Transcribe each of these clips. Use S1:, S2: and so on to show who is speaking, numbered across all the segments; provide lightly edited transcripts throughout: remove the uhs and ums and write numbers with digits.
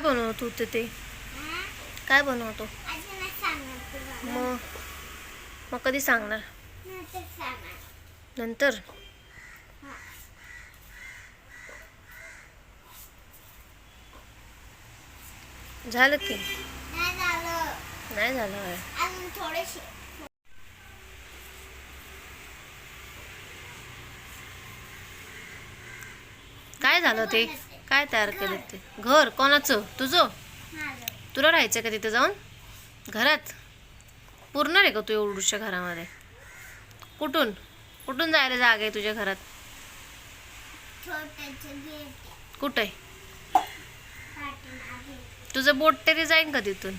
S1: बनवत होते ते? काय बनवतो? मग मग कधी सांगणार? नंतर. झालं की? नाही झालं. काय झालं ते? काय तयार केलं ते? घर कोणाचं? तुझं? तुला राहायचं का तिथे जाऊन? घरात पुरणार आहे का तू एवढ्याशा घरामध्ये? कुठून कुठून जायला जागा आहे तुझ्या घरात? कुठे? तुझं बोट तरी जाईन का तिथून?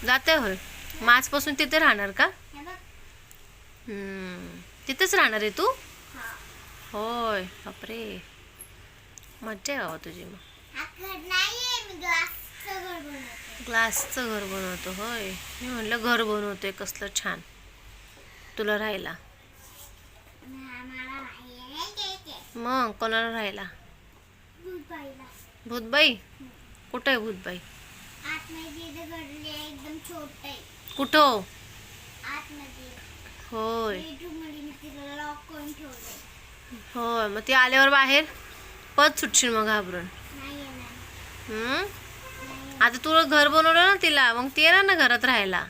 S1: जाते होय. मग आजपासून तिथे राहणार का? तिथेच राहणार आहे तू? होय. बापरे, मज्जा आहे बाबा तुझी. मग ग्लासचं घर बनवतो होय. मी म्हणलं घर बनवतोय कसलं छान तुला राहायला. मग कोणाला राहायला? भूतबाई. कुठं आहे भूतबाई? कुठं? होय होय. मग ती आल्यावर बाहेर पत सुटशील मग घाबरून. आता तुला घर बनवलं ना तिला, मग ती येणार ना घरात राहायला.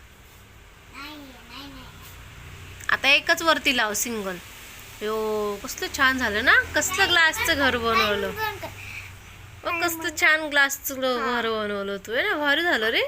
S1: आता एकच वरती लाव सिंगल. यो कसलं छान झालं ना. कसलं ग्लासचं घर बनवलं. कसलं छान ग्लासचं घर बनवलं तू आहे ना. भारी झालं रे.